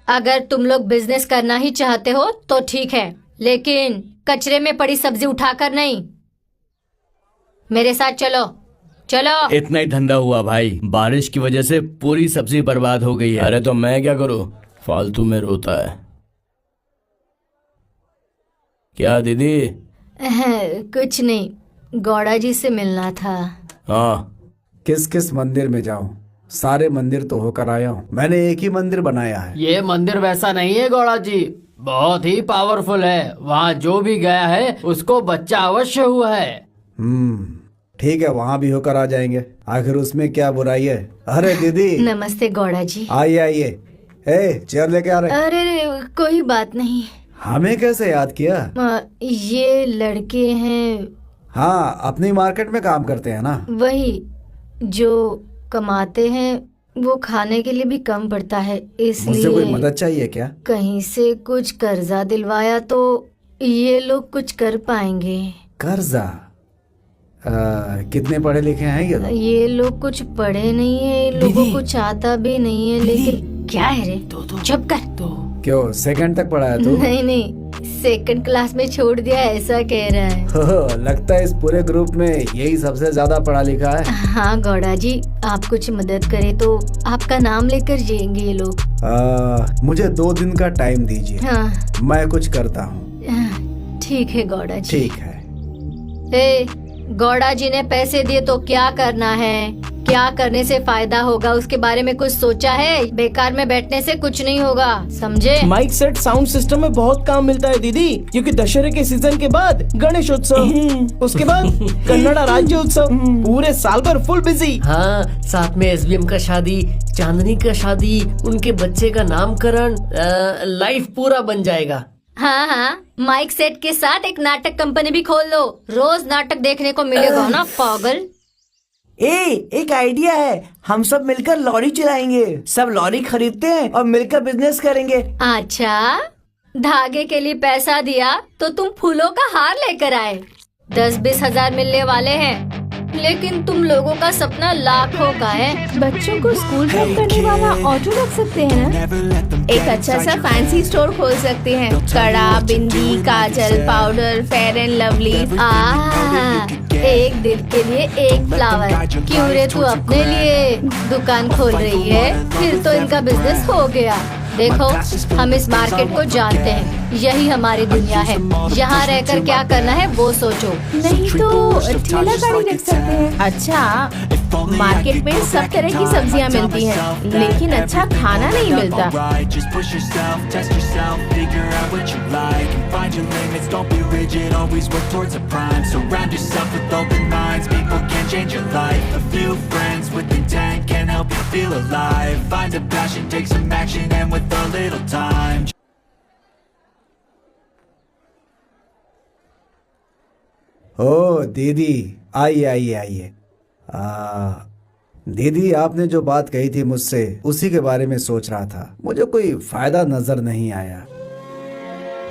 अगर तुम लोग बिजनेस करना ही चाहते हो तो ठीक है, लेकिन कचरे में पड़ी सब्जी उठाकर नहीं। मेरे साथ चलो चलो। इतना ही धंधा हुआ भाई, बारिश की वजह से पूरी सब्जी बर्बाद हो गई है। अरे तो मैं क्या करूं, फालतू में रोता है। क्या दीदी? कुछ नहीं, गौड़ा जी से मिलना था। हाँ, किस किस मंदिर में जाऊं? सारे मंदिर तो होकर आया हूँ। मैंने एक ही मंदिर बनाया है। ये मंदिर वैसा नहीं है गौड़ा जी, बहुत ही पावरफुल है। वहाँ जो भी गया है उसको बच्चा अवश्य हुआ है। ठीक है, वहाँ भी होकर आ जाएंगे। आखिर उसमें क्या बुराई है। अरे दीदी। नमस्ते गौड़ा जी। आइए आइए। चेयर लेके आ रहे। अरे कोई बात नहीं। हमें कैसे याद किया? ये लड़के हैं। हाँ, अपनी मार्केट में काम करते हैं ना। वही, जो कमाते हैं वो खाने के लिए भी कम पड़ता है, मुझसे कोई इसलिए मदद चाहिए क्या? कहीं से कुछ कर्जा दिलवाया तो ये लोग कुछ कर पाएंगे। कर्जा? कितने पढ़े लिखे हैं ये लोग? ये लोग कुछ पढ़े नहीं है, इन लोगों को कुछ आता भी नहीं है, लेकिन क्या है रे, चुप कर। क्यों, सेकंड तक पढ़ा है तू? नहीं नहीं, सेकंड क्लास में छोड़ दिया ऐसा कह रहा है। लगता है इस पूरे ग्रुप में यही सबसे ज्यादा पढ़ा लिखा है। हाँ गौड़ा जी, आप कुछ मदद करें तो आपका नाम लेकर जाएंगे ये लोग। मुझे 2 दिन का टाइम दीजिए। हाँ मैं कुछ करता हूँ। ठीक है गौड़ा जी। ठीक है। गौड़ा जी ने पैसे दिए तो क्या करना है, क्या करने से फायदा होगा उसके बारे में कुछ सोचा है? बेकार में बैठने से कुछ नहीं होगा, समझे? माइक सेट साउंड सिस्टम में बहुत काम मिलता है दीदी, क्योंकि दशहरे के सीजन के बाद गणेश उत्सव, उसके बाद कन्नड़ा राज्य उत्सव, पूरे साल भर फुल बिजी। हाँ, साथ में एसबीएम का शादी, चांदनी का शादी, उनके बच्चे का नामकरण, लाइफ पूरा बन जाएगा। हाँ हाँ, माइक सेट के साथ एक नाटक कंपनी भी खोल लो, रोज नाटक देखने को मिलेगा ना पागल। एक आइडिया है, हम सब मिलकर लॉरी चलाएंगे, सब लॉरी खरीदते हैं और मिलकर बिजनेस करेंगे। अच्छा, धागे के लिए पैसा दिया तो तुम फूलों का हार लेकर आए। 10-20 हजार मिलने वाले हैं, लेकिन तुम लोगों का सपना लाखों का है। बच्चों को स्कूल ड्रॉप करने वाला ऑटो रख सकते हैं ना? एक अच्छा सा फैंसी स्टोर खोल सकते हैं। कड़ा, बिंदी, काजल, पाउडर, फेयर एंड लवली। एक दिन के लिए एक फ्लावर। क्यों रे, तू अपने लिए दुकान खोल रही है? फिर तो इनका बिजनेस हो गया। देखो, हम इस मार्केट को जानते हैं, यही हमारी दुनिया है। यहाँ रहकर क्या करना है वो सोचो। नहीं तो ठेला गाड़ी रख सकते हैं। अच्छा, मार्केट में सब तरह की सब्जियाँ मिलती हैं, लेकिन अच्छा खाना नहीं मिलता। ओ दीदी, आइए आइए आइए। दीदी, आपने जो बात कही थी मुझसे, उसी के बारे में सोच रहा था। मुझे कोई फायदा नजर नहीं आया।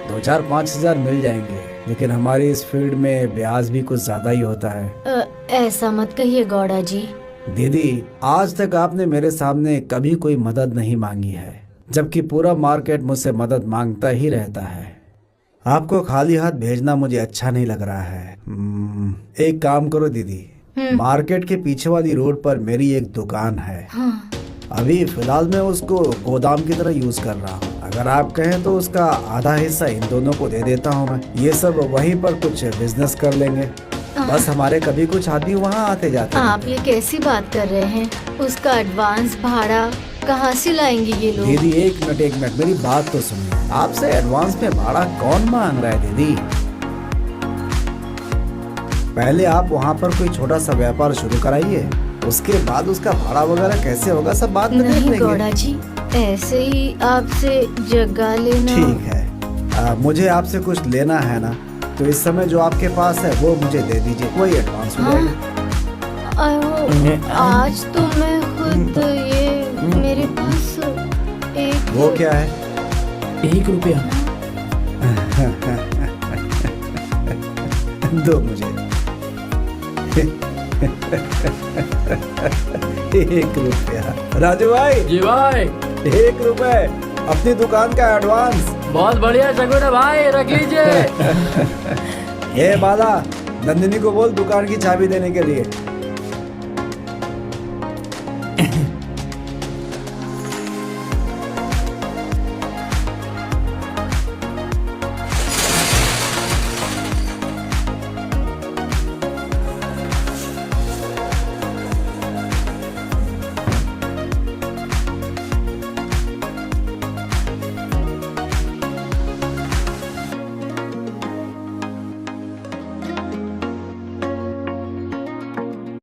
2-4-5 हजार मिल जाएंगे, लेकिन हमारी इस फील्ड में ब्याज भी कुछ ज्यादा ही होता है। ऐसा मत कहिए गौड़ा जी। दीदी, आज तक आपने मेरे सामने कभी कोई मदद नहीं मांगी है, जबकि पूरा मार्केट मुझसे मदद मांगता ही रहता है। आपको खाली हाथ भेजना मुझे अच्छा नहीं लग रहा है। एक काम करो दीदी, मार्केट के पीछे वाली रोड पर मेरी एक दुकान है। हाँ। अभी फिलहाल मैं उसको गोदाम की तरह यूज कर रहा हूँ। अगर आप कहें तो उसका आधा हिस्सा इन दोनों को दे देता हूँ मैं। ये सब वहीं पर कुछ बिजनेस कर लेंगे। बस हमारे कभी कुछ आदमी वहाँ आते जाते हैं। आप ये कैसी बात कर रहे हैं? उसका एडवांस भाड़ा कहाँ से लाएंगे ये लोग? दीदी, एक मिनट मेरी बात तो सुनिए। आपसे एडवांस में भाड़ा कौन मांग रहा है दीदी? पहले आप वहाँ पर कोई छोटा सा व्यापार शुरू कराइए, उसके बाद उसका भाड़ा वगैरह कैसे होगा सब बाद में देख नहीं लेंगे। गौड़ा जी, ऐसे ही आपसे जगह लेना। ठीक है, मुझे आपसे कुछ लेना है ना, तो इस समय जो आपके पास है वो मुझे दे दीजिए, वही एडवांस हो जाएगा। आज तो मैं खुद मेरे पास एक। वो क्या है? 1 रुपया। दो मुझे। 1 रुपया। राजू भाई। जी भाई। 1 रुपए। अपनी दुकान का एडवांस। बहुत बढ़िया शगुन है भाई, रख लीजिए। ये बाला, नंदिनी को बोल दुकान की चाबी देने के लिए।